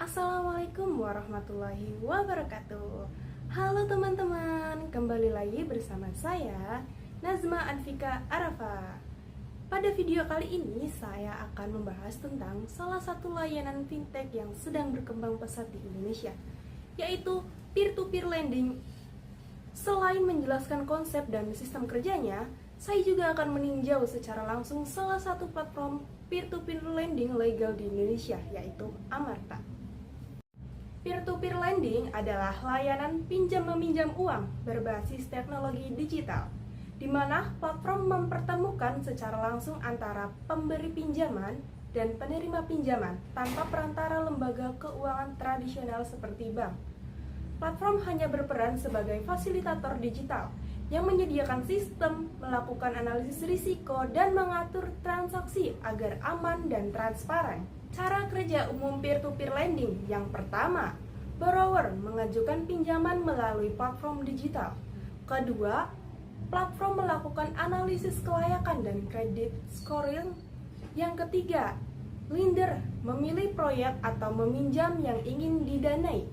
Assalamualaikum warahmatullahi wabarakatuh. Halo teman-teman, kembali lagi bersama saya Nazma Anfika Arafa. Pada video kali ini saya akan membahas tentang salah satu layanan fintech yang sedang berkembang pesat di Indonesia, yaitu peer-to-peer lending. Selain menjelaskan konsep dan sistem kerjanya, saya juga akan meninjau secara langsung salah satu platform peer-to-peer lending legal di Indonesia, yaitu Amarta. Peer-to-peer lending adalah layanan pinjam-meminjam uang berbasis teknologi digital, di mana platform mempertemukan secara langsung antara pemberi pinjaman dan penerima pinjaman tanpa perantara lembaga keuangan tradisional seperti bank. Platform hanya berperan sebagai fasilitator digital yang menyediakan sistem, melakukan analisis risiko, dan mengatur transaksi agar aman dan transparan. Cara kerja umum peer-to-peer lending yang pertama, borrower mengajukan pinjaman melalui platform digital. Kedua, platform melakukan analisis kelayakan dan kredit scoring. Yang ketiga, lender memilih proyek atau meminjam yang ingin didanai.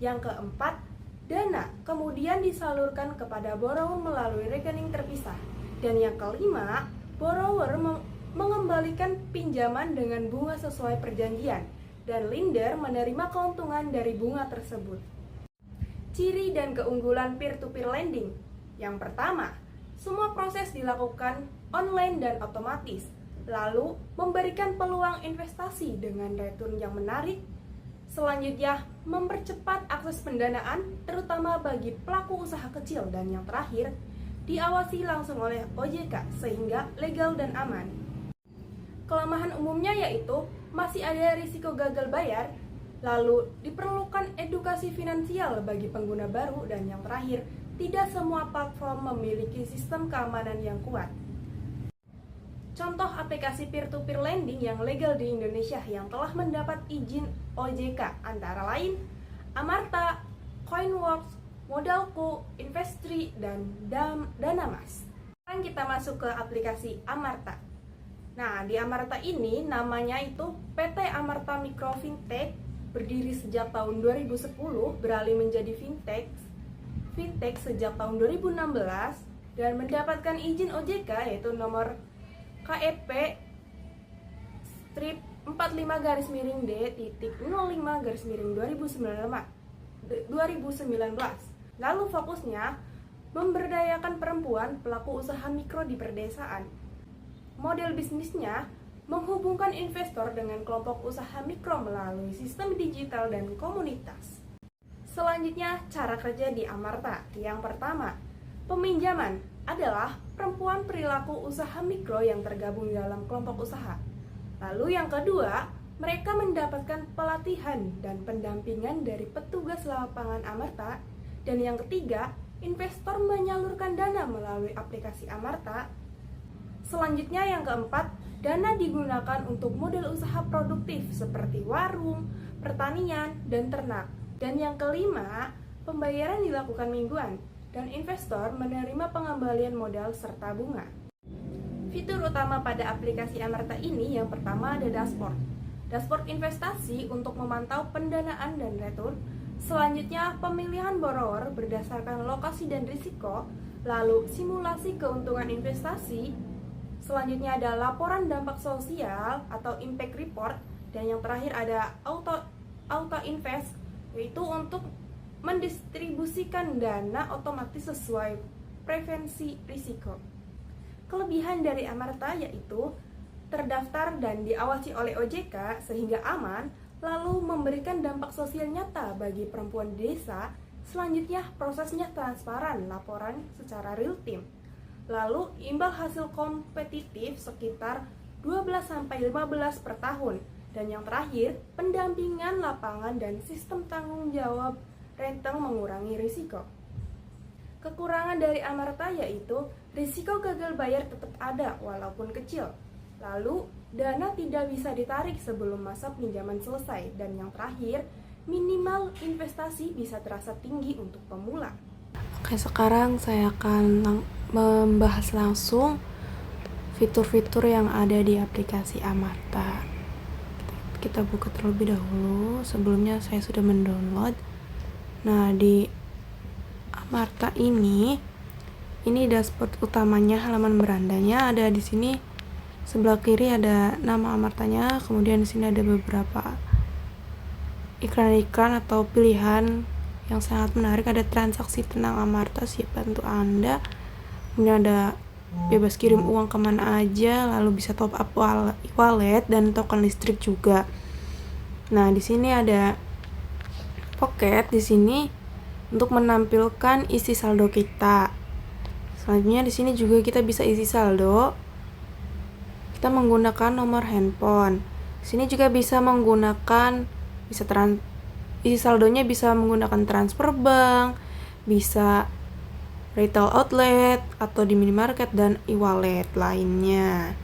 Yang keempat, dana kemudian disalurkan kepada borrower melalui rekening terpisah. Dan yang kelima, borrower mengembalikan pinjaman dengan bunga sesuai perjanjian, dan lender menerima keuntungan dari bunga tersebut. Ciri dan keunggulan peer-to-peer lending. Yang pertama, semua proses dilakukan online dan otomatis, lalu memberikan peluang investasi dengan return yang menarik. Selanjutnya, mempercepat akses pendanaan, terutama bagi pelaku usaha kecil. Dan yang terakhir, diawasi langsung oleh OJK sehingga legal dan aman. Kelemahan umumnya yaitu masih ada risiko gagal bayar, lalu diperlukan edukasi finansial bagi pengguna baru, dan yang terakhir, tidak semua platform memiliki sistem keamanan yang kuat. Contoh aplikasi peer-to-peer lending yang legal di Indonesia yang telah mendapat izin OJK antara lain Amarta, Coinworks, Modalku, Investri, dan Danamas. Sekarang kita masuk ke aplikasi Amarta. Nah, di Amarta ini namanya itu PT Amarta Mikro Fintech, berdiri sejak tahun 2010, beralih menjadi fintech sejak tahun 2016, dan mendapatkan izin OJK yaitu nomor KEP strip 45-D-05-2019. Lalu fokusnya memberdayakan perempuan pelaku usaha mikro di perdesaan. Model bisnisnya menghubungkan investor dengan kelompok usaha mikro melalui sistem digital dan komunitas. Selanjutnya, cara kerja di Amarta. Yang pertama, peminjaman adalah perempuan perilaku usaha mikro yang tergabung dalam kelompok usaha. Lalu yang kedua, mereka mendapatkan pelatihan dan pendampingan dari petugas lapangan Amarta. Dan yang ketiga, investor menyalurkan dana melalui aplikasi Amarta. Selanjutnya yang keempat, dana digunakan untuk model usaha produktif seperti warung, pertanian, dan ternak. Dan yang kelima, pembayaran dilakukan mingguan, dan investor menerima pengembalian modal serta bunga. Fitur utama pada aplikasi Amarta ini yang pertama ada dashboard. Dashboard investasi untuk memantau pendanaan dan return. Selanjutnya pemilihan borrower berdasarkan lokasi dan risiko, lalu simulasi keuntungan investasi. Selanjutnya ada laporan dampak sosial atau impact report, dan yang terakhir ada auto invest, yaitu untuk mendistribusikan dana otomatis sesuai preferensi risiko. Kelebihan dari Amarta yaitu terdaftar dan diawasi oleh OJK sehingga aman, lalu memberikan dampak sosial nyata bagi perempuan di desa. Selanjutnya prosesnya transparan, laporan secara real time. Lalu imbal hasil kompetitif sekitar 12-15 per tahun. Dan yang terakhir, pendampingan lapangan dan sistem tanggung jawab renteng mengurangi risiko. Kekurangan dari Amarta yaitu risiko gagal bayar tetap ada walaupun kecil. Lalu dana tidak bisa ditarik sebelum masa pinjaman selesai. Dan yang terakhir, minimal investasi bisa terasa tinggi untuk pemula. Oke, sekarang saya akan membahas langsung fitur-fitur yang ada di aplikasi Amarta. kita buka terlebih dahulu. Sebelumnya saya sudah mendownload. Nah, di Amarta ini dashboard utamanya, halaman berandanya ada di sini. Sebelah kiri ada nama Amartanya, kemudian di sini ada beberapa iklan-iklan atau pilihan yang sangat menarik. Ada transaksi tenang Amarta, siap bantu Anda. Kemudian ada bebas kirim uang kemana aja, lalu bisa top up wallet dan token listrik juga. Nah, di sini ada pocket di sini untuk menampilkan isi saldo kita. Selanjutnya di sini juga kita bisa isi saldo. Kita menggunakan nomor handphone. Di sini juga bisa menggunakan isi saldonya bisa menggunakan transfer bank, bisa retail outlet atau di minimarket dan e-wallet lainnya.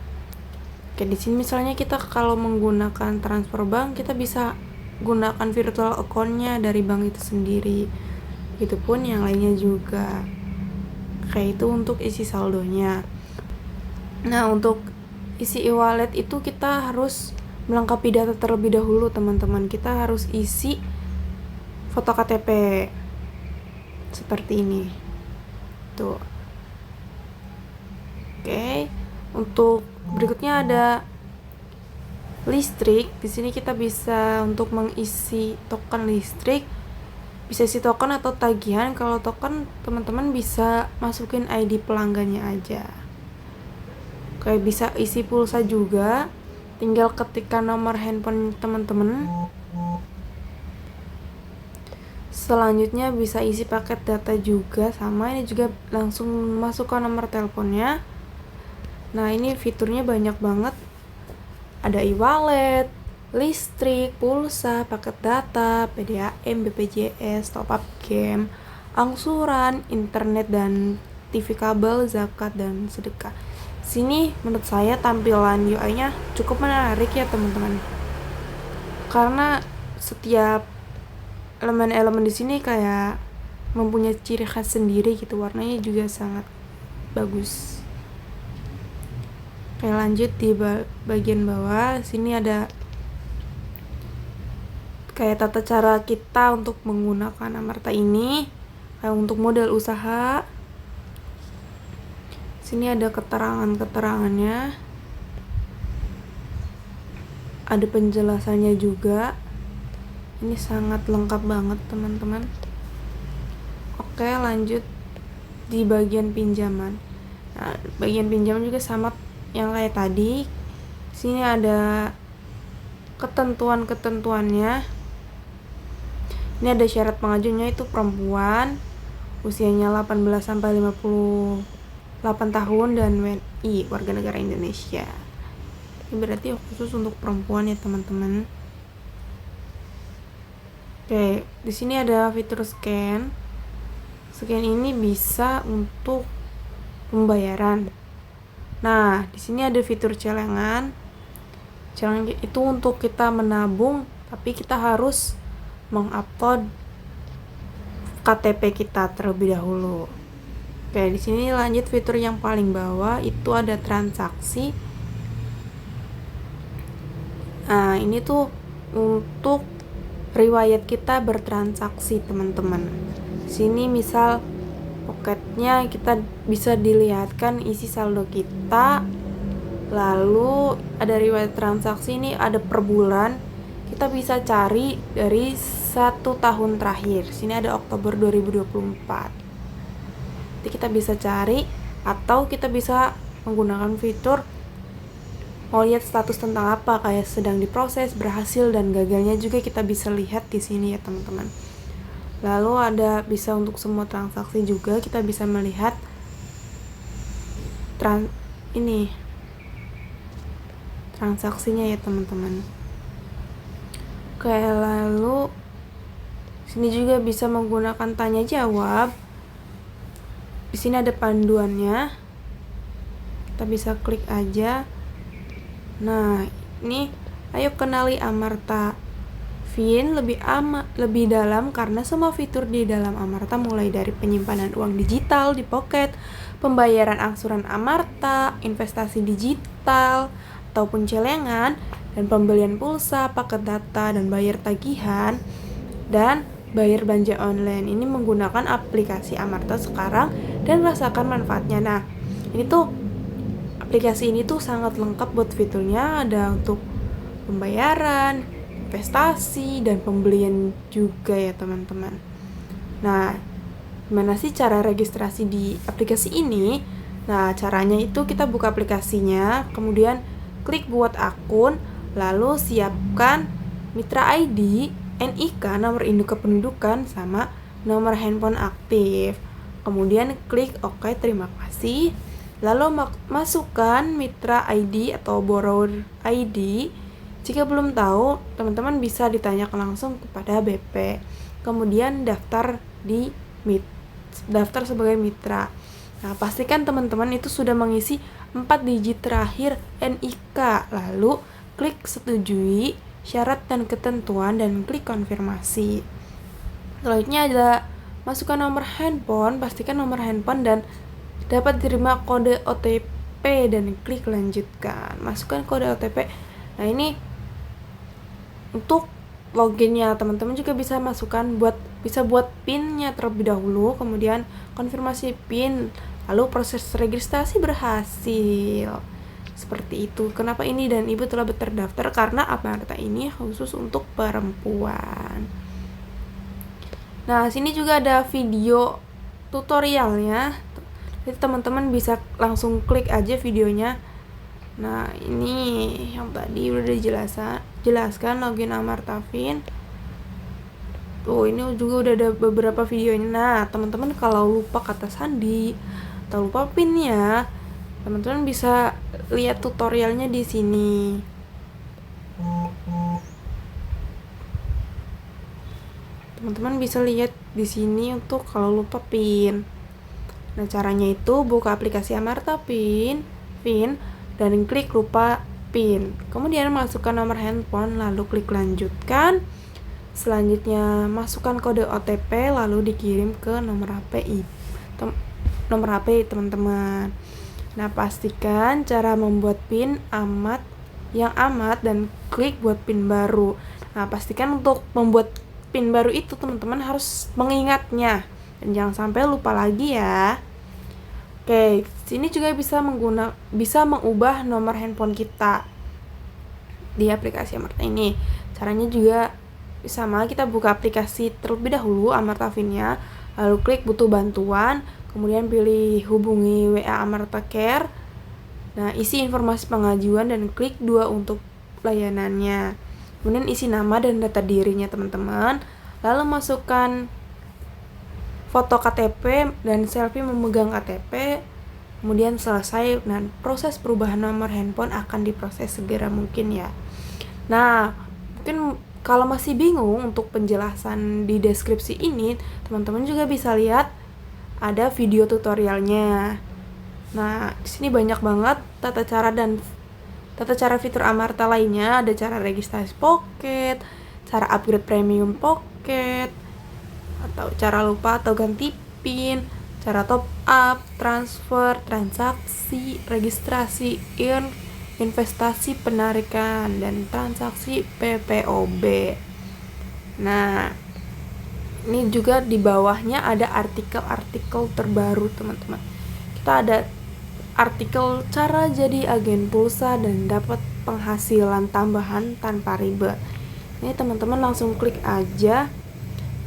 Oke, di sini misalnya kita kalau menggunakan transfer bank, kita bisa gunakan virtual account-nya dari bank itu sendiri. Begitupun yang lainnya juga. Kayak itu untuk isi saldonya. Nah, untuk isi e-wallet itu kita harus melengkapi data terlebih dahulu, teman-teman. Kita harus isi foto KTP seperti ini. Tuh. Oke. Untuk berikutnya ada listrik. Di sini kita bisa untuk mengisi token listrik. Bisa isi token atau tagihan. Kalau token, teman-teman bisa masukin ID pelanggannya aja. Kayak bisa isi pulsa juga, tinggal ketikkan nomor handphone teman-teman. Selanjutnya bisa isi paket data juga, sama ini juga langsung masukkan nomor teleponnya. Nah, ini fiturnya banyak banget. Ada e-wallet, listrik, pulsa, paket data, PDAM, BPJS, top up game, angsuran, internet dan TV kabel, zakat dan sedekah. Sini menurut saya tampilan UI-nya cukup menarik ya, teman-teman. Karena setiap elemen-elemen di sini kayak mempunyai ciri khas sendiri gitu, warnanya juga sangat bagus. Oke, lanjut di bagian bawah. Sini ada kayak tata cara kita untuk menggunakan Amarta ini, kayak untuk modal usaha. Sini ada keterangan-keterangannya, ada penjelasannya juga. Ini sangat lengkap banget, teman-teman. Oke, lanjut di bagian pinjaman. Nah, bagian pinjaman juga sama yang kayak tadi. Sini ada ketentuan-ketentuannya. Ini ada syarat pengajunya, itu perempuan, usianya 18 sampai 58 tahun dan WNI, warga negara Indonesia. Ini berarti khusus untuk perempuan ya, teman-teman. Oke, di sini ada fitur scan. Scan ini bisa untuk pembayaran. Nah, di sini ada fitur celengan. Celengan itu untuk kita menabung, tapi kita harus mengupload KTP kita terlebih dahulu. Oke, di sini lanjut fitur yang paling bawah, itu ada transaksi. Nah, ini tuh untuk riwayat kita bertransaksi, teman-teman. Sini misal pocketnya kita bisa dilihatkan isi saldo kita. Lalu ada riwayat transaksi, ini ada per bulan. Kita bisa cari dari 1 tahun terakhir. Sini ada Oktober 2024. Jadi kita bisa cari, atau kita bisa menggunakan fitur mau lihat status tentang apa, kayak sedang diproses, berhasil dan gagalnya juga kita bisa lihat di sini ya, teman-teman. Lalu ada bisa untuk semua transaksi juga, kita bisa melihat transaksinya ya, teman-teman. Oke, lalu sini juga bisa menggunakan tanya jawab. Di sini ada panduannya. Kita bisa klik aja. Nah, ini ayo kenali Amarta Fin lebih dalam, karena semua fitur di dalam Amarta, mulai dari penyimpanan uang digital di Pocket, pembayaran angsuran Amarta, investasi digital ataupun celengan, dan pembelian pulsa, paket data, dan bayar tagihan, dan bayar belanja online. Ini menggunakan aplikasi Amarta sekarang dan rasakan manfaatnya. Nah, ini tuh aplikasi ini tuh sangat lengkap buat fiturnya, ada untuk pembayaran, investasi, dan pembelian juga ya teman-teman. Nah, gimana sih cara registrasi di aplikasi ini? Nah, caranya itu kita buka aplikasinya, kemudian klik buat akun, lalu siapkan Mitra ID, NIK, nomor induk kependudukan, sama nomor handphone aktif. Kemudian klik OK, terima kasih. Lalu masukkan Mitra ID atau Borrower ID. Jika belum tahu, teman-teman bisa ditanyakan langsung kepada BP. Kemudian daftar sebagai mitra. Nah, pastikan teman-teman itu sudah mengisi 4 digit terakhir NIK. Lalu klik setujui syarat dan ketentuan dan klik konfirmasi. Selanjutnya ada masukkan nomor handphone, pastikan nomor handphone dan dapat diterima kode OTP dan klik lanjutkan. Masukkan kode OTP. Nah, ini untuk loginnya, teman-teman juga bisa masukkan buat PIN-nya terlebih dahulu, kemudian konfirmasi PIN, lalu proses registrasi berhasil. Seperti itu. Kenapa ini dan ibu telah terdaftar? Karena Amarta ini khusus untuk perempuan. Nah, sini juga ada video tutorialnya. Jadi teman-teman bisa langsung klik aja videonya. Nah, ini yang tadi udah dijelaskan login Amartafin. Tuh, ini juga udah ada beberapa videonya. Nah, teman-teman kalau lupa kata sandi atau lupa PIN-nya, teman-teman bisa lihat tutorialnya di sini. Teman-teman bisa lihat di sini untuk kalau lupa PIN. Nah, caranya itu buka aplikasi Amarta PIN, dan klik lupa PIN. Kemudian masukkan nomor handphone, lalu klik lanjutkan. Selanjutnya masukkan kode OTP, lalu dikirim ke nomor HP teman-teman. Nah, pastikan cara membuat PIN yang amat dan klik buat PIN baru. Nah, pastikan untuk membuat PIN baru itu teman-teman harus mengingatnya dan jangan sampai lupa lagi ya. Oke, sini juga bisa mengubah nomor handphone kita di aplikasi Amarta ini. Caranya juga sama, kita buka aplikasi terlebih dahulu Amartafin-nya, lalu klik butuh bantuan, kemudian pilih hubungi WA Amarta Care. Nah, isi informasi pengajuan dan klik 2 untuk layanannya. Kemudian isi nama dan data dirinya teman-teman. Lalu masukkan foto KTP dan selfie memegang KTP. Kemudian selesai, dan proses perubahan nomor handphone akan diproses segera mungkin ya. Nah, mungkin kalau masih bingung untuk penjelasan di deskripsi ini, teman-teman juga bisa lihat ada video tutorialnya. Nah, di sini banyak banget tata cara fitur Amarta lainnya. Ada cara registrasi pocket, cara upgrade premium pocket, atau cara lupa atau ganti PIN, cara top up, transfer, transaksi, registrasi, investasi, penarikan, dan transaksi PPOB. Nah, ini juga di bawahnya ada artikel-artikel terbaru teman-teman. Kita ada artikel cara jadi agen pulsa dan dapat penghasilan tambahan tanpa ribet. Ini teman-teman langsung klik aja.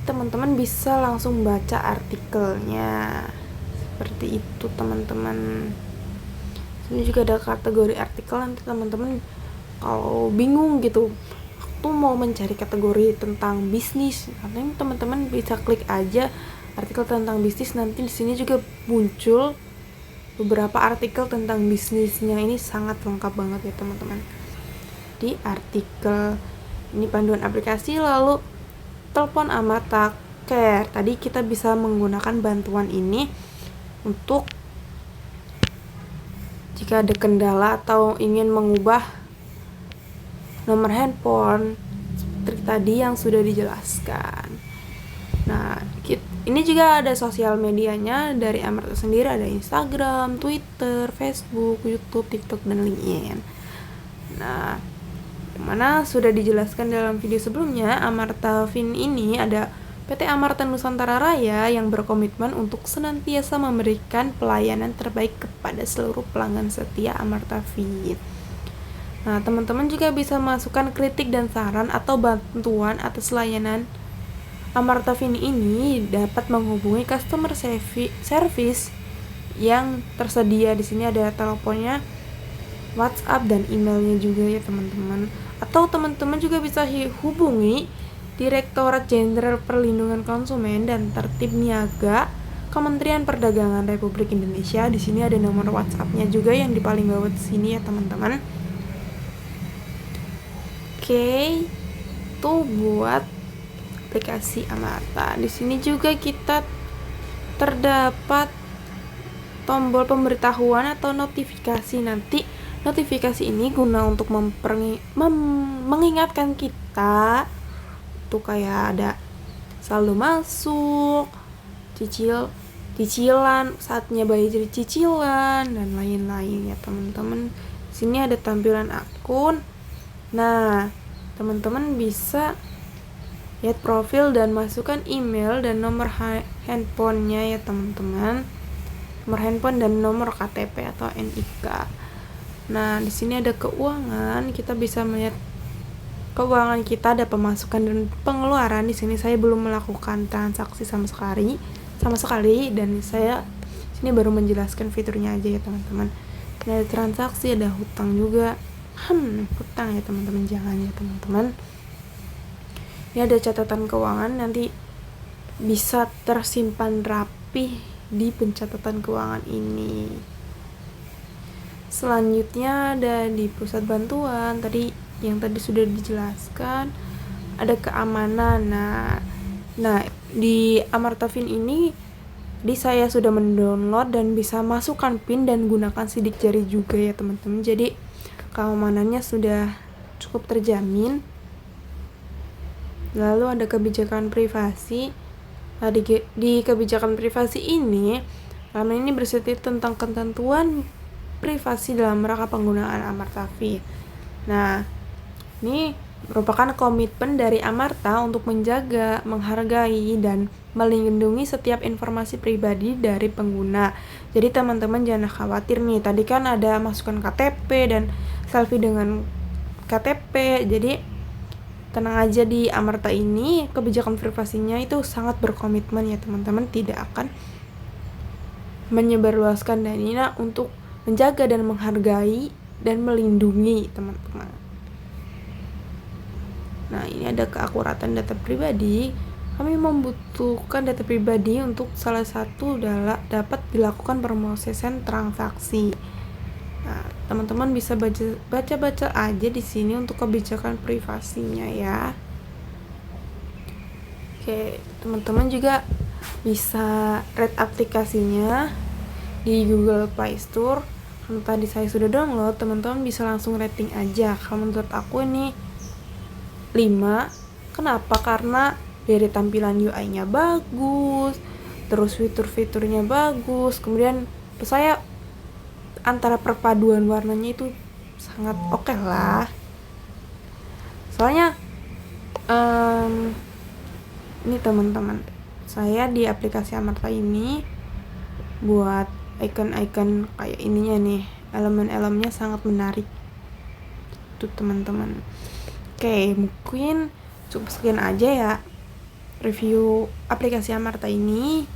Teman-teman bisa langsung baca artikelnya. Seperti itu teman-teman. Ini juga ada kategori artikel. Nanti teman-teman kalau bingung gitu, aku mau mencari kategori tentang bisnis, nanti teman-teman bisa klik aja artikel tentang bisnis. Nanti di sini juga muncul beberapa artikel tentang bisnisnya. Ini sangat lengkap banget ya teman-teman. Di artikel ini panduan aplikasi, lalu telepon Amarta Care. Tadi kita bisa menggunakan bantuan ini untuk jika ada kendala atau ingin mengubah nomor handphone seperti tadi yang sudah dijelaskan. Nah, ini juga ada sosial medianya dari Amarta sendiri, ada Instagram, Twitter, Facebook, YouTube, TikTok, dan LinkedIn. Nah, Mana sudah dijelaskan dalam video sebelumnya, Amarta Fin ini ada PT Amarta Nusantara Raya yang berkomitmen untuk senantiasa memberikan pelayanan terbaik kepada seluruh pelanggan setia Amarta Fin. Nah, teman-teman juga bisa masukkan kritik dan saran atau bantuan atas layanan Amarta Fin ini dapat menghubungi customer service yang tersedia. Di sini ada teleponnya, WhatsApp dan emailnya juga ya teman-teman. Atau teman-teman juga bisa hubungi Direktorat Jenderal Perlindungan Konsumen dan Tertib Niaga Kementerian Perdagangan Republik Indonesia. Di sini ada nomor WhatsApp-nya juga yang di paling bawah di sini ya teman-teman. Oke, itu buat aplikasi Amarta. Di sini juga kita terdapat tombol pemberitahuan atau notifikasi. Nanti notifikasi ini guna untuk mengingatkan kita tuh, kayak ada saldo masuk, cicilan, saatnya bayar cicilan dan lain-lain ya teman-teman. Sini ada tampilan akun. Nah, teman-teman bisa lihat profil dan masukkan email dan nomor handphonenya ya teman-teman. Nomor handphone dan nomor KTP atau NIK. Nah, di sini ada keuangan, kita bisa melihat keuangan kita, ada pemasukan dan pengeluaran. Di sini saya belum melakukan transaksi sama sekali dan saya sini baru menjelaskan fiturnya aja ya teman-teman. Ini ada transaksi, ada hutang juga. Hutang ya teman-teman, jangan ya teman-teman. Ini ada catatan keuangan, nanti bisa tersimpan rapi di pencatatan keuangan ini. Selanjutnya ada di pusat bantuan, yang tadi sudah dijelaskan, ada keamanan. Nah di Amarta Fin ini saya sudah mendownload dan bisa masukkan PIN dan gunakan sidik jari juga ya teman-teman. Jadi keamanannya sudah cukup terjamin. Lalu ada kebijakan privasi. Nah, di kebijakan privasi ini berserti tentang ketentuan privasi dalam rangka penggunaan Amarta Fin. Nah, ini merupakan komitmen dari Amarta untuk menjaga, menghargai, dan melindungi setiap informasi pribadi dari pengguna. Jadi teman-teman jangan khawatir nih, tadi kan ada masukan KTP dan selfie dengan KTP. Jadi tenang aja, di Amarta ini kebijakan privasinya itu sangat berkomitmen ya teman-teman, tidak akan menyebarluaskan data untuk menjaga dan menghargai dan melindungi teman-teman. Nah, ini ada keakuratan data pribadi. Kami membutuhkan data pribadi untuk salah satu dapat dilakukan pemrosesan transaksi. Nah, teman-teman bisa baca aja di sini untuk kebijakan privasinya ya. Oke, teman-teman juga bisa rate aplikasinya di Google Play Store. Kalau tadi saya sudah download, teman-teman bisa langsung rating aja. Kalau menurut aku ini 5. Kenapa? Karena dari tampilan UI-nya bagus, terus fitur-fiturnya bagus, kemudian saya antara perpaduan warnanya itu sangat oke lah. Soalnya ini teman-teman, saya di aplikasi Amarta ini buat icon-icon kayak ininya nih, elemen-elemennya sangat menarik tuh teman-teman. Oke, mungkin cukup sekian aja ya review aplikasi Amarta ini.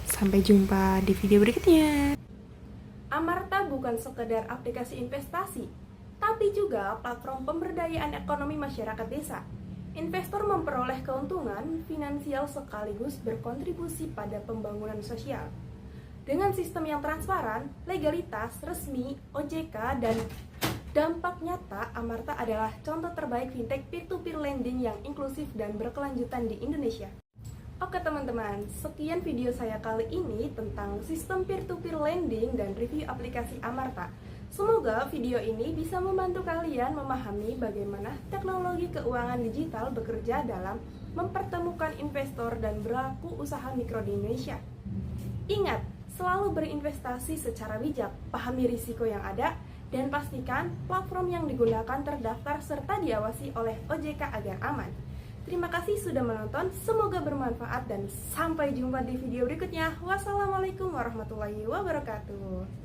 Sampai jumpa di video berikutnya. Amarta bukan sekedar aplikasi investasi, tapi juga platform pemberdayaan ekonomi masyarakat desa. Investor memperoleh keuntungan finansial sekaligus berkontribusi pada pembangunan sosial. Dengan sistem yang transparan, legalitas, resmi, OJK, dan dampak nyata, Amarta adalah contoh terbaik fintech peer-to-peer lending yang inklusif dan berkelanjutan di Indonesia. Oke teman-teman, sekian video saya kali ini tentang sistem peer-to-peer lending dan review aplikasi Amarta. Semoga video ini bisa membantu kalian memahami bagaimana teknologi keuangan digital bekerja dalam mempertemukan investor dan pelaku usaha mikro di Indonesia. Ingat, selalu berinvestasi secara bijak, pahami risiko yang ada, Dan pastikan platform yang digunakan terdaftar serta diawasi oleh OJK agar aman. Terima kasih sudah menonton, semoga bermanfaat dan sampai jumpa di video berikutnya. Wassalamualaikum warahmatullahi wabarakatuh.